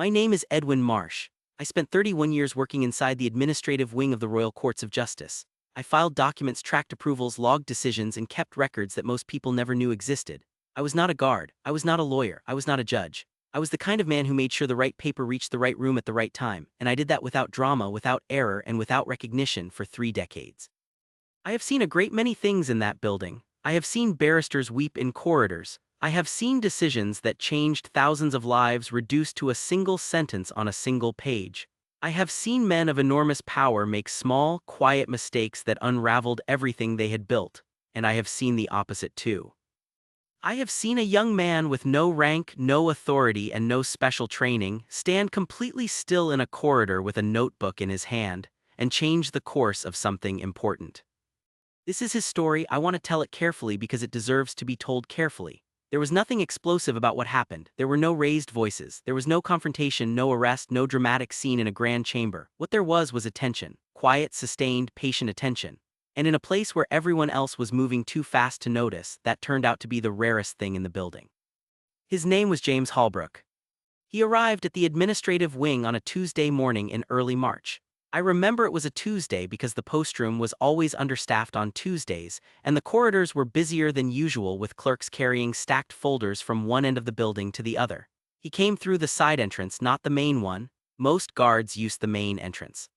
My name is Edwin Marsh. I spent 31 years working inside the administrative wing of the Royal Courts of Justice. I filed documents, tracked approvals, logged decisions, and kept records that most people never knew existed. I was not a guard. I was not a lawyer. I was not a judge. I was the kind of man who made sure the right paper reached the right room at the right time, and I did that without drama, without error, and without recognition for 3 decades. I have seen a great many things in that building. I have seen barristers weep in corridors. I have seen decisions that changed thousands of lives reduced to a single sentence on a single page. I have seen men of enormous power make small, quiet mistakes that unraveled everything they had built, and I have seen the opposite too. I have seen a young man with no rank, no authority, and no special training stand completely still in a corridor with a notebook in his hand and change the course of something important. This is his story. I want to tell it carefully because it deserves to be told carefully. There was nothing explosive about what happened. There were no raised voices. There was no confrontation, no arrest, no dramatic scene in a grand chamber. What there was attention. Quiet, sustained, patient attention. And in a place where everyone else was moving too fast to notice, that turned out to be the rarest thing in the building. His name was James Holbrook. He arrived at the administrative wing on a Tuesday morning in early March. I remember it was a Tuesday because the postroom was always understaffed on Tuesdays, and the corridors were busier than usual with clerks carrying stacked folders from one end of the building to the other. He came through the side entrance, not the main one. Most guards used the main entrance.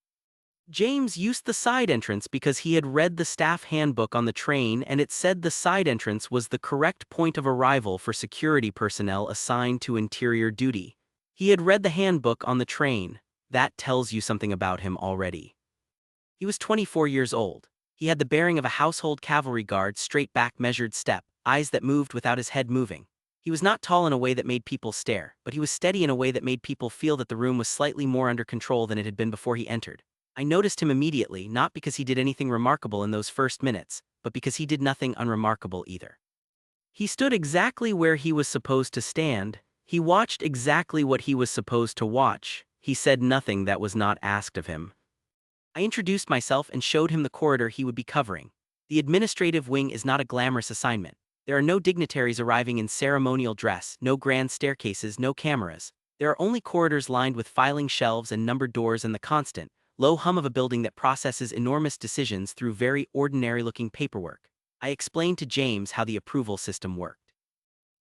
James used the side entrance because he had read the staff handbook on the train and it said the side entrance was the correct point of arrival for security personnel assigned to interior duty. He had read the handbook on the train. That tells you something about him already. He was 24 years old. He had the bearing of a household cavalry guard, straight back, measured step, eyes that moved without his head moving. He was not tall in a way that made people stare, but he was steady in a way that made people feel that the room was slightly more under control than it had been before he entered. I noticed him immediately, not because he did anything remarkable in those first minutes, but because he did nothing unremarkable either. He stood exactly where he was supposed to stand. He watched exactly what he was supposed to watch. He said nothing that was not asked of him. I introduced myself and showed him the corridor he would be covering. The administrative wing is not a glamorous assignment. There are no dignitaries arriving in ceremonial dress, no grand staircases, no cameras. There are only corridors lined with filing shelves and numbered doors and the constant, low hum of a building that processes enormous decisions through very ordinary-looking paperwork. I explained to James how the approval system worked.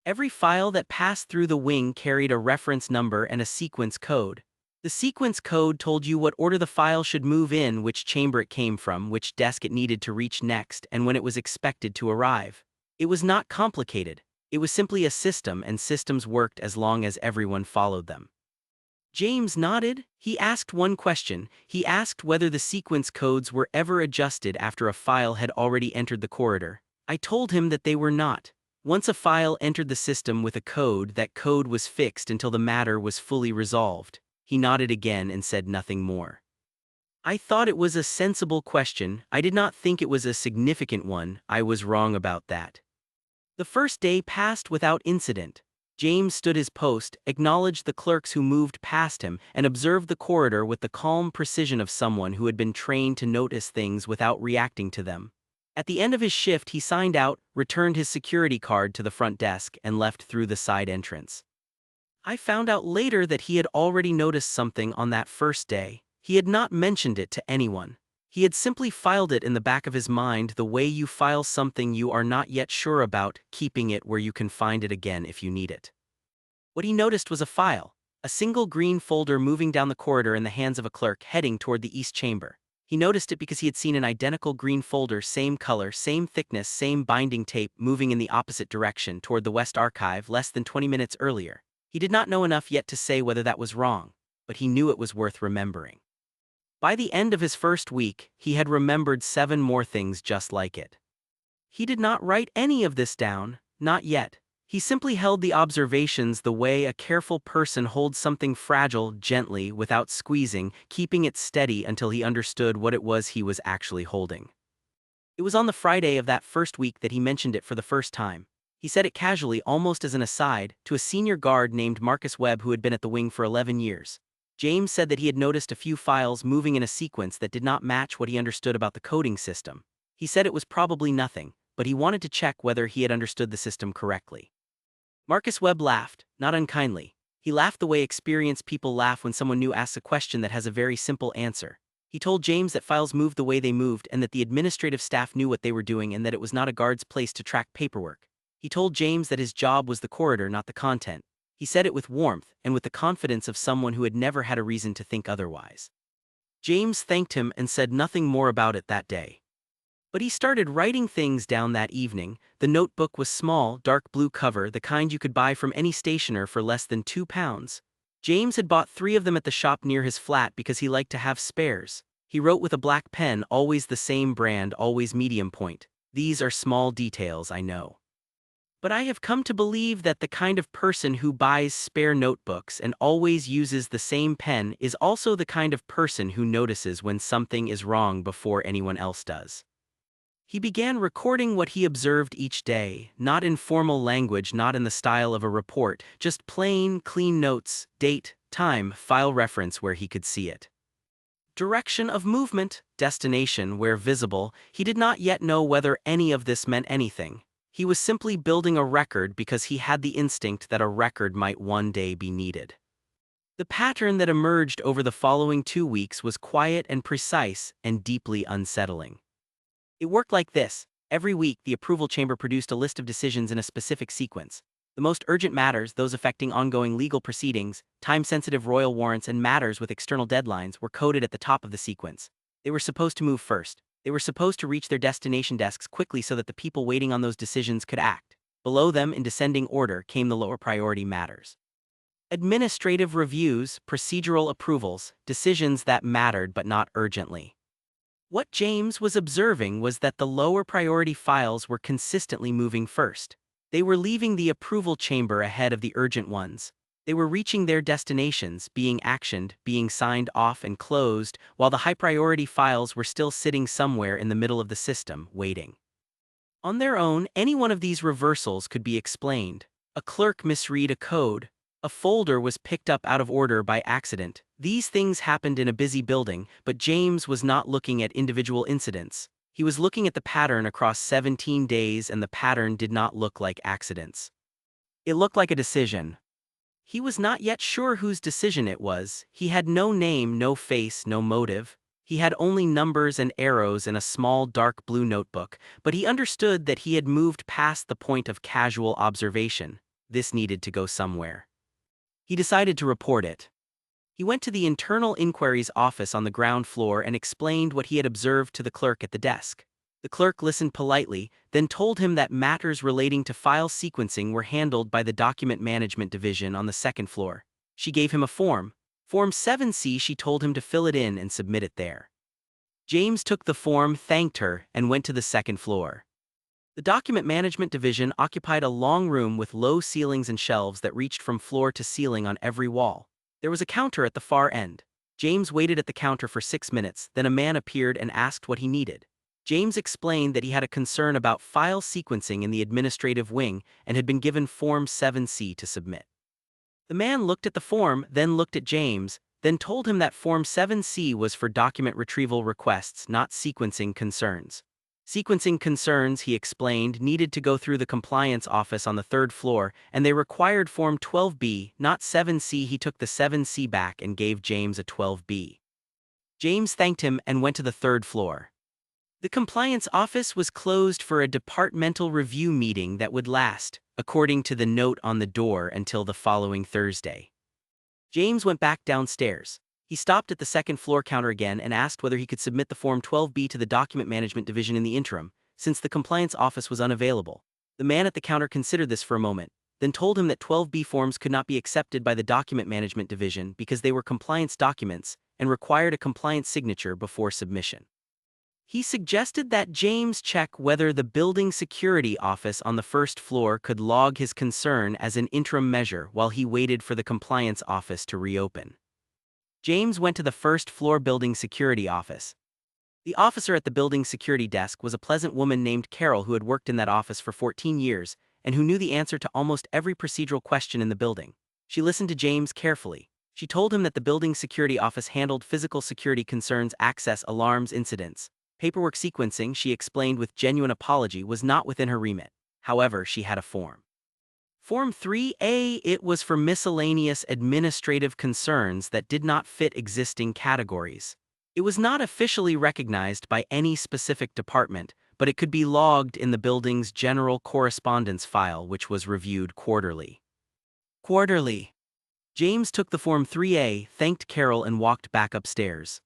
Every file that passed through the wing carried a reference number and a sequence code. The sequence code told you what order the file should move in, which chamber it came from, which desk it needed to reach next, and when it was expected to arrive. It was not complicated. It was simply a system, and systems worked as long as everyone followed them. James nodded. He asked one question. He asked whether the sequence codes were ever adjusted after a file had already entered the corridor. I told him that they were not. Once a file entered the system with a code, that code was fixed until the matter was fully resolved. He nodded again and said nothing more. I thought it was a sensible question. I did not think it was a significant one. I was wrong about that. The first day passed without incident. James stood his post, acknowledged the clerks who moved past him, and observed the corridor with the calm precision of someone who had been trained to notice things without reacting to them. At the end of his shift, he signed out, returned his security card to the front desk, and left through the side entrance. I found out later that he had already noticed something on that first day. He had not mentioned it to anyone. He had simply filed it in the back of his mind the way you file something you are not yet sure about, keeping it where you can find it again if you need it. What he noticed was a file, a single green folder moving down the corridor in the hands of a clerk heading toward the east chamber. He noticed it because he had seen an identical green folder, same color, same thickness, same binding tape, moving in the opposite direction toward the West Archive less than 20 minutes earlier. He did not know enough yet to say whether that was wrong, but he knew it was worth remembering. By the end of his first week, he had remembered 7 more things just like it. He did not write any of this down, not yet. He simply held the observations the way a careful person holds something fragile, gently, without squeezing, keeping it steady until he understood what it was he was actually holding. It was on the Friday of that first week that he mentioned it for the first time. He said it casually, almost as an aside, to a senior guard named Marcus Webb who had been at the wing for 11 years. James said that he had noticed a few files moving in a sequence that did not match what he understood about the coding system. He said it was probably nothing, but he wanted to check whether he had understood the system correctly. Marcus Webb laughed, not unkindly. He laughed the way experienced people laugh when someone new asks a question that has a very simple answer. He told James that files moved the way they moved and that the administrative staff knew what they were doing and that it was not a guard's place to track paperwork. He told James that his job was the corridor, not the content. He said it with warmth and with the confidence of someone who had never had a reason to think otherwise. James thanked him and said nothing more about it that day. But he started writing things down that evening. The notebook was small, dark blue cover, the kind you could buy from any stationer for less than £2. James had bought 3 of them at the shop near his flat because he liked to have spares. He wrote with a black pen, always the same brand, always medium point. These are small details, I know. But I have come to believe that the kind of person who buys spare notebooks and always uses the same pen is also the kind of person who notices when something is wrong before anyone else does. He began recording what he observed each day, not in formal language, not in the style of a report, just plain, clean notes, date, time, file reference where he could see it. Direction of movement, destination where visible. He did not yet know whether any of this meant anything. He was simply building a record because he had the instinct that a record might one day be needed. The pattern that emerged over the following 2 weeks was quiet and precise and deeply unsettling. It worked like this. Every week, the approval chamber produced a list of decisions in a specific sequence. The most urgent matters, those affecting ongoing legal proceedings, time-sensitive royal warrants, and matters with external deadlines, were coded at the top of the sequence. They were supposed to move first. They were supposed to reach their destination desks quickly so that the people waiting on those decisions could act. Below them, in descending order, came the lower priority matters. Administrative reviews, procedural approvals, decisions that mattered but not urgently. What James was observing was that the lower priority files were consistently moving first. They were leaving the approval chamber ahead of the urgent ones. They were reaching their destinations, being actioned, being signed off and closed, while the high priority files were still sitting somewhere in the middle of the system, waiting. On their own, any one of these reversals could be explained. A clerk misread a code. A folder was picked up out of order by accident. These things happened in a busy building, but James was not looking at individual incidents. He was looking at the pattern across 17 days, and the pattern did not look like accidents. It looked like a decision. He was not yet sure whose decision it was. He had no name, no face, no motive. He had only numbers and arrows in a small dark blue notebook, but he understood that he had moved past the point of casual observation. This needed to go somewhere. He decided to report it. He went to the internal inquiries office on the ground floor and explained what he had observed to the clerk at the desk. The clerk listened politely, then told him that matters relating to file sequencing were handled by the Document Management Division on the second floor. She gave him a form. Form 7C. She told him to fill it in and submit it there. James took the form, thanked her, and went to the second floor. The Document Management Division occupied a long room with low ceilings and shelves that reached from floor to ceiling on every wall. There was a counter at the far end. James waited at the counter for 6 minutes, then a man appeared and asked what he needed. James explained that he had a concern about file sequencing in the administrative wing and had been given Form 7C to submit. The man looked at the form, then looked at James, then told him that Form 7C was for document retrieval requests, not sequencing concerns. Sequencing concerns, he explained, needed to go through the compliance office on the third floor, and they required Form 12B, not 7C. He took the 7C back and gave James a 12B. James thanked him and went to the third floor. The compliance office was closed for a departmental review meeting that would last, according to the note on the door, until the following Thursday. James went back downstairs. He stopped at the second floor counter again and asked whether he could submit the Form 12B to the Document Management Division in the interim, since the compliance office was unavailable. The man at the counter considered this for a moment, then told him that 12B forms could not be accepted by the Document Management Division because they were compliance documents and required a compliance signature before submission. He suggested that James check whether the building security office on the first floor could log his concern as an interim measure while he waited for the compliance office to reopen. James went to the first floor building security office. The officer at the building security desk was a pleasant woman named Carol who had worked in that office for 14 years and who knew the answer to almost every procedural question in the building. She listened to James carefully. She told him that the building security office handled physical security concerns, access, alarms, incidents. Paperwork sequencing, she explained with genuine apology, was not within her remit. However, she had a form Form 3A, it was for miscellaneous administrative concerns that did not fit existing categories. It was not officially recognized by any specific department, but it could be logged in the building's general correspondence file, which was reviewed quarterly. Quarterly. James took the Form 3A, thanked Carol, and walked back upstairs.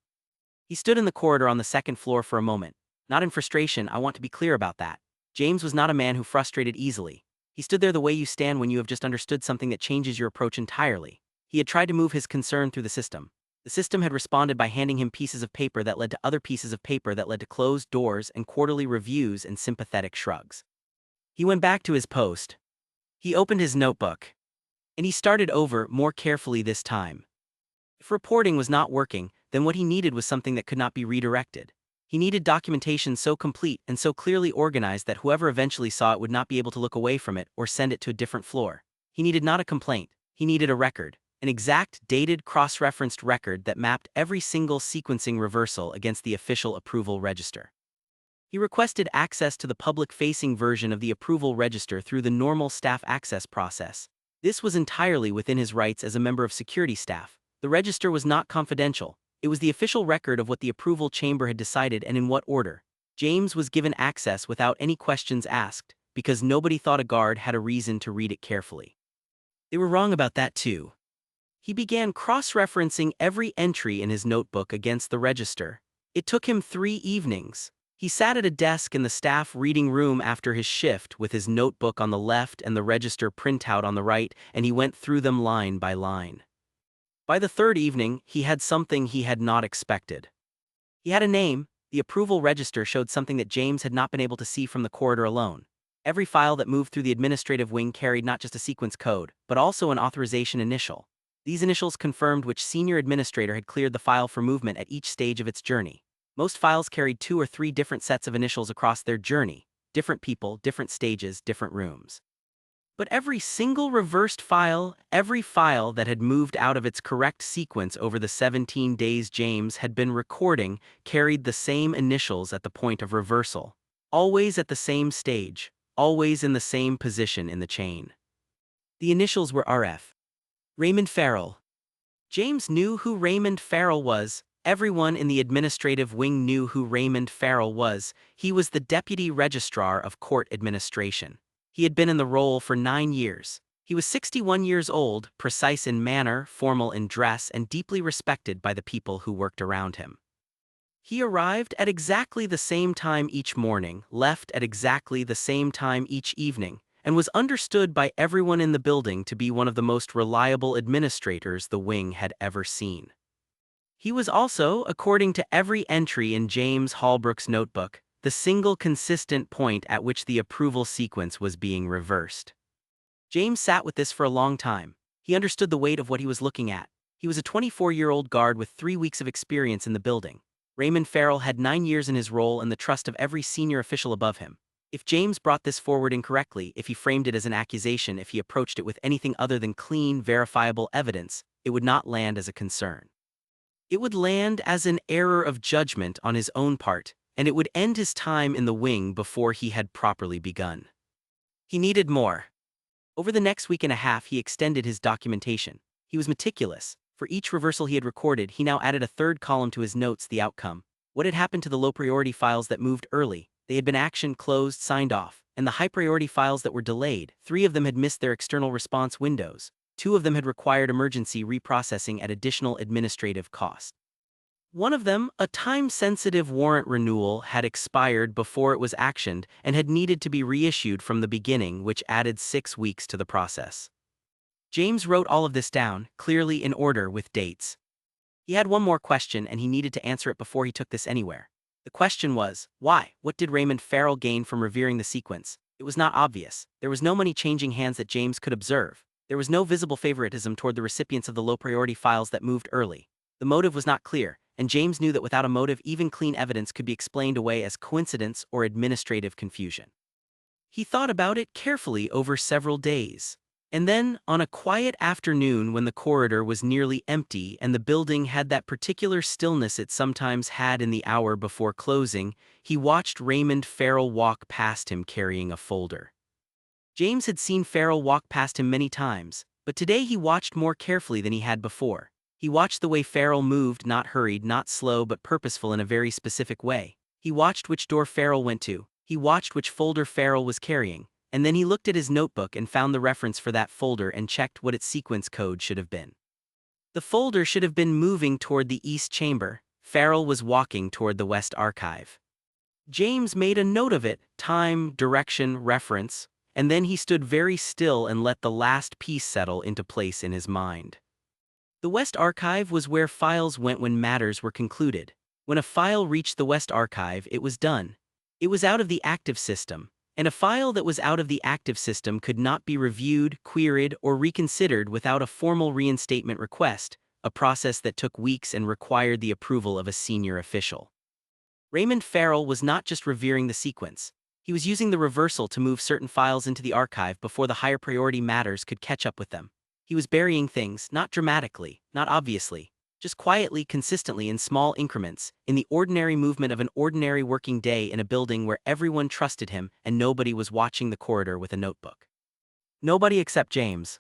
He stood in the corridor on the second floor for a moment. Not in frustration, I want to be clear about that. James was not a man who frustrated easily. He stood there the way you stand when you have just understood something that changes your approach entirely. He had tried to move his concern through the system. The system had responded by handing him pieces of paper that led to other pieces of paper that led to closed doors and quarterly reviews and sympathetic shrugs. He went back to his post. He opened his notebook. And he started over, more carefully this time. If reporting was not working, then what he needed was something that could not be redirected. He needed documentation so complete and so clearly organized that whoever eventually saw it would not be able to look away from it or send it to a different floor. He needed not a complaint, he needed a record, an exact, dated, cross-referenced record that mapped every single sequencing reversal against the official approval register. He requested access to the public-facing version of the approval register through the normal staff access process. This was entirely within his rights as a member of security staff. The register was not confidential. It was the official record of what the approval chamber had decided and in what order. James was given access without any questions asked, because nobody thought a guard had a reason to read it carefully. They were wrong about that too. He began cross-referencing every entry in his notebook against the register. It took him 3 evenings. He sat at a desk in the staff reading room after his shift with his notebook on the left and the register printout on the right, and he went through them line by line. By the 3rd evening, he had something he had not expected. He had a name. The approval register showed something that James had not been able to see from the corridor alone. Every file that moved through the administrative wing carried not just a sequence code, but also an authorization initial. These initials confirmed which senior administrator had cleared the file for movement at each stage of its journey. Most files carried 2 or 3 different sets of initials across their journey, different people, different stages, different rooms. But every single reversed file, every file that had moved out of its correct sequence over the 17 days James had been recording, carried the same initials at the point of reversal. Always at the same stage, always in the same position in the chain. The initials were RF. Raymond Farrell. James knew who Raymond Farrell was. Everyone in the administrative wing knew who Raymond Farrell was. He was the Deputy Registrar of Court Administration. He had been in the role for 9 years. He was 61 years old, precise in manner, formal in dress, and deeply respected by the people who worked around him. He arrived at exactly the same time each morning, left at exactly the same time each evening, and was understood by everyone in the building to be one of the most reliable administrators the wing had ever seen. He was also, according to every entry in James Holbrook's notebook, the single consistent point at which the approval sequence was being reversed. James sat with this for a long time. He understood the weight of what he was looking at. He was a 24-year-old guard with 3 weeks of experience in the building. Raymond Farrell had 9 years in his role and the trust of every senior official above him. If James brought this forward incorrectly, if he framed it as an accusation, if he approached it with anything other than clean, verifiable evidence, it would not land as a concern. It would land as an error of judgment on his own part, and it would end his time in the wing before he had properly begun. He needed more. Over the next week and a half, he extended his documentation. He was meticulous. For each reversal he had recorded, he now added a 3rd column to his notes: the outcome. What had happened to the low-priority files that moved early? They had been actioned, closed, signed off. And the high-priority files that were delayed, 3 of them had missed their external response windows. 2 of them had required emergency reprocessing at additional administrative cost. One of them, a time-sensitive warrant renewal, had expired before it was actioned and had needed to be reissued from the beginning, which added 6 weeks to the process. James wrote all of this down, clearly in order with dates. He had one more question and he needed to answer it before he took this anywhere. The question was, why? What did Raymond Farrell gain from revering the sequence? It was not obvious. There was no money changing hands that James could observe. There was no visible favoritism toward the recipients of the low-priority files that moved early. The motive was not clear, and James knew that without a motive, even clean evidence could be explained away as coincidence or administrative confusion. He thought about it carefully over several days. And then, on a quiet afternoon when the corridor was nearly empty and the building had that particular stillness it sometimes had in the hour before closing, he watched Raymond Farrell walk past him carrying a folder. James had seen Farrell walk past him many times, but today he watched more carefully than he had before. He watched the way Farrell moved, not hurried, not slow, but purposeful in a very specific way. He watched which door Farrell went to, he watched which folder Farrell was carrying, and then he looked at his notebook and found the reference for that folder and checked what its sequence code should have been. The folder should have been moving toward the east chamber. Farrell was walking toward the west archive. James made a note of it, time, direction, reference, and then he stood very still and let the last piece settle into place in his mind. The West Archive was where files went when matters were concluded. When a file reached the West Archive, it was done. It was out of the active system, and a file that was out of the active system could not be reviewed, queried, or reconsidered without a formal reinstatement request, a process that took weeks and required the approval of a senior official. Raymond Farrell was not just revering the sequence. He was using the reversal to move certain files into the archive before the higher priority matters could catch up with them. He was burying things, not dramatically, not obviously, just quietly, consistently in small increments, in the ordinary movement of an ordinary working day in a building where everyone trusted him and nobody was watching the corridor with a notebook. Nobody except James.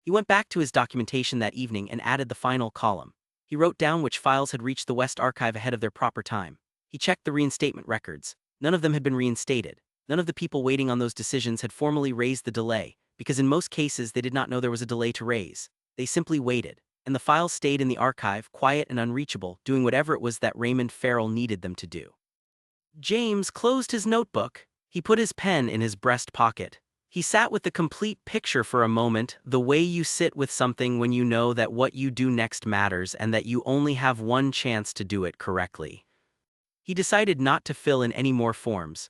He went back to his documentation that evening and added the final column. He wrote down which files had reached the West Archive ahead of their proper time. He checked the reinstatement records. None of them had been reinstated. None of the people waiting on those decisions had formally raised the delay, because in most cases they did not know there was a delay to raise. They simply waited, and the files stayed in the archive, quiet and unreachable, doing whatever it was that Raymond Farrell needed them to do. James closed his notebook. He put his pen in his breast pocket. He sat with the complete picture for a moment, the way you sit with something when you know that what you do next matters and that you only have one chance to do it correctly. He decided not to fill in any more forms.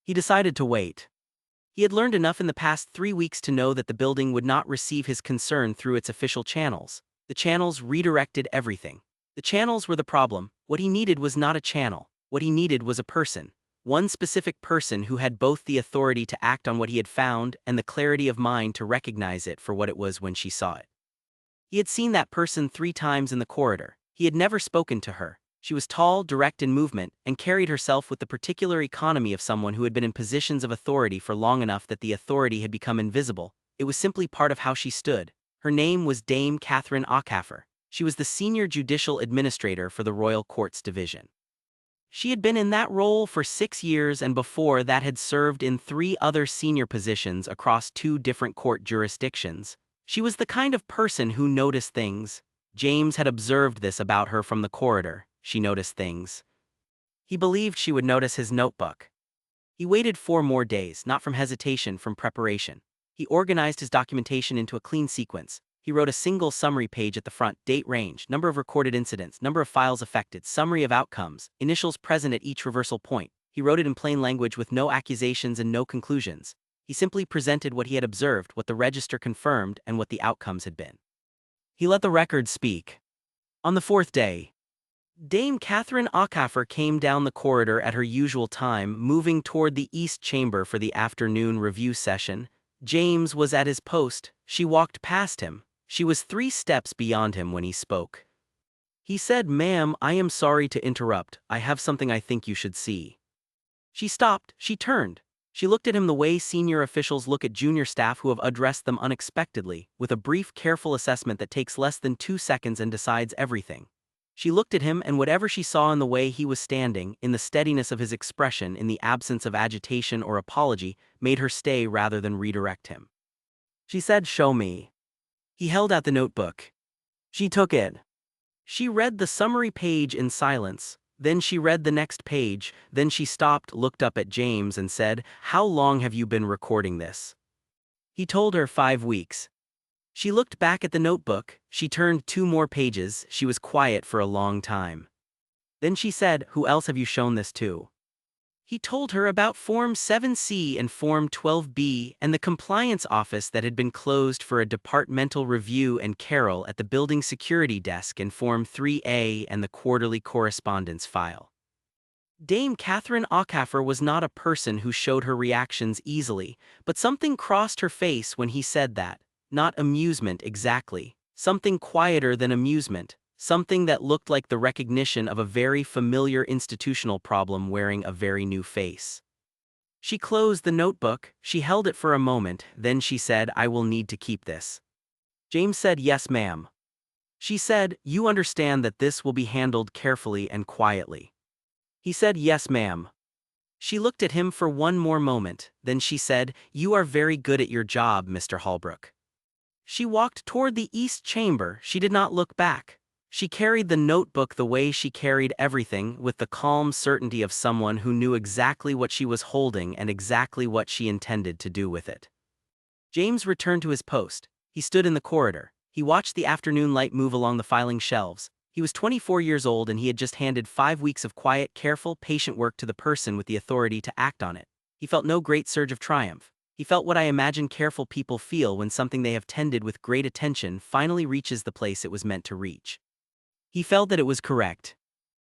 He decided to wait. He had learned enough in the past 3 weeks to know that the building would not receive his concern through its official channels. The channels redirected everything. The channels were the problem. What he needed was not a channel. What he needed was a person. One specific person who had both the authority to act on what he had found and the clarity of mind to recognize it for what it was when she saw it. He had seen that person 3 times in the corridor. He had never spoken to her. She was tall, direct in movement, and carried herself with the particular economy of someone who had been in positions of authority for long enough that the authority had become invisible. It was simply part of how she stood. Her name was Dame Catherine Aucaffer. She was the senior judicial administrator for the Royal Courts Division. She had been in that role for 6 years and before that had served in 3 other senior positions across 2 different court jurisdictions. She was the kind of person who noticed things. James had observed this about her from the corridor. She noticed things. He believed she would notice his notebook. He waited 4 more days, not from hesitation, from preparation. He organized his documentation into a clean sequence. He wrote a single summary page at the front: date, range, number of recorded incidents, number of files affected, summary of outcomes, initials present at each reversal point. He wrote it in plain language with no accusations and no conclusions. He simply presented what he had observed, what the register confirmed, and what the outcomes had been. He let the record speak. On the 4th day, Dame Catherine Aucaffer came down the corridor at her usual time, moving toward the East Chamber for the afternoon review session. James was at his post. She walked past him. She was 3 steps beyond him when he spoke. He said, "Ma'am, I am sorry to interrupt. I have something I think you should see." She stopped. She turned. She looked at him the way senior officials look at junior staff who have addressed them unexpectedly, with a brief, careful assessment that takes less than 2 seconds and decides everything. She looked at him, and whatever she saw in the way he was standing, in the steadiness of his expression, in the absence of agitation or apology, made her stay rather than redirect him. She said, "Show me." He held out the notebook. She took it. She read the summary page in silence. Then she read the next page. Then she stopped, looked up at James, and said, "How long have you been recording this?" He told her 5 weeks. She looked back at the notebook. She turned 2 more pages. She was quiet for a long time. Then she said, "Who else have you shown this to?" He told her about Form 7C and Form 12B and the compliance office that had been closed for a departmental review, and Carol at the building security desk, and Form 3A and the quarterly correspondence file. Dame Catherine Aucaffer was not a person who showed her reactions easily, but something crossed her face when he said that. Not amusement exactly. Something quieter than amusement. Something that looked like the recognition of a very familiar institutional problem wearing a very new face. She closed the notebook, she held it for a moment, then she said, "I will need to keep this." James said, "Yes, ma'am." She said, "You understand that this will be handled carefully and quietly." He said, "Yes, ma'am." She looked at him for one more moment, then she said, "You are very good at your job, Mr. Holbrook." She walked toward the east chamber, she did not look back. She carried the notebook the way she carried everything, with the calm certainty of someone who knew exactly what she was holding and exactly what she intended to do with it. James returned to his post. He stood in the corridor. He watched the afternoon light move along the filing shelves. He was 24 years old and he had just handed 5 weeks of quiet, careful, patient work to the person with the authority to act on it. He felt no great surge of triumph. He felt what I imagine careful people feel when something they have tended with great attention finally reaches the place it was meant to reach. He felt that it was correct.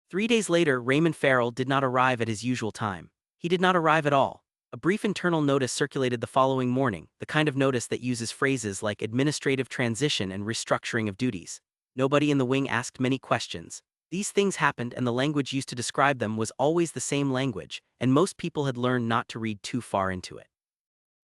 3 days later, Raymond Farrell did not arrive at his usual time. He did not arrive at all. A brief internal notice circulated the following morning, the kind of notice that uses phrases like administrative transition and restructuring of duties. Nobody in the wing asked many questions. These things happened and the language used to describe them was always the same language, and most people had learned not to read too far into it.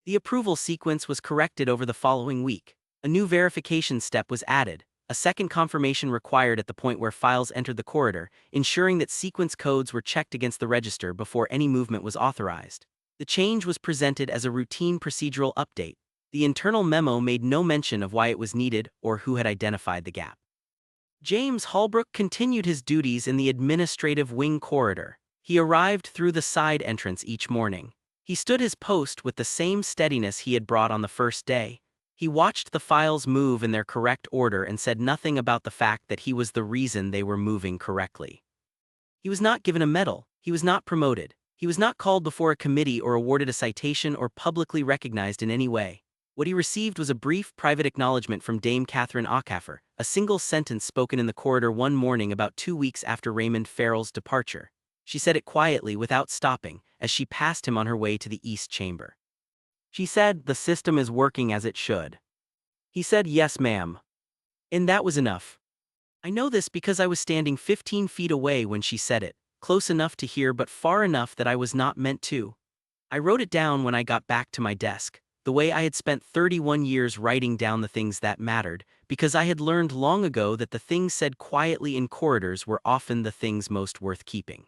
The approval sequence was corrected over the following week. A new verification step was added, a second confirmation required at the point where files entered the corridor, ensuring that sequence codes were checked against the register before any movement was authorized. The change was presented as a routine procedural update. The internal memo made no mention of why it was needed or who had identified the gap. James Holbrook continued his duties in the administrative wing corridor. He arrived through the side entrance each morning. He stood his post with the same steadiness he had brought on the first day. He watched the files move in their correct order and said nothing about the fact that he was the reason they were moving correctly. He was not given a medal, he was not promoted, he was not called before a committee or awarded a citation or publicly recognized in any way. What he received was a brief private acknowledgement from Dame Catherine Aucaffer, a single sentence spoken in the corridor one morning about 2 weeks after Raymond Farrell's departure. She said it quietly without stopping, as she passed him on her way to the East Chamber. She said, "The system is working as it should." He said, "Yes, ma'am." And that was enough. I know this because I was standing 15 feet away when she said it, close enough to hear but far enough that I was not meant to. I wrote it down when I got back to my desk, the way I had spent 31 years writing down the things that mattered, because I had learned long ago that the things said quietly in corridors were often the things most worth keeping.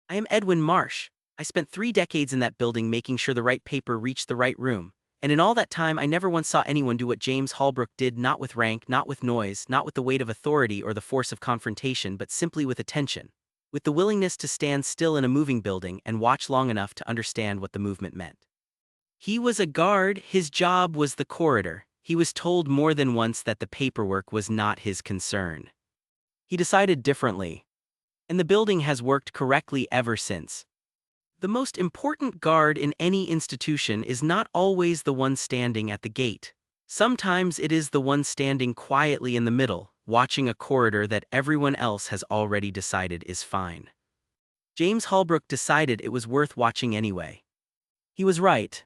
I am Edwin Marsh. I spent 3 decades in that building making sure the right paper reached the right room, and in all that time I never once saw anyone do what James Holbrook did, not with rank, not with noise, not with the weight of authority or the force of confrontation, but simply with attention, with the willingness to stand still in a moving building and watch long enough to understand what the movement meant. He was a guard, his job was the corridor. He was told more than once that the paperwork was not his concern. He decided differently, and the building has worked correctly ever since. The most important guard in any institution is not always the one standing at the gate. Sometimes it is the one standing quietly in the middle, watching a corridor that everyone else has already decided is fine. James Holbrook decided it was worth watching anyway. He was right.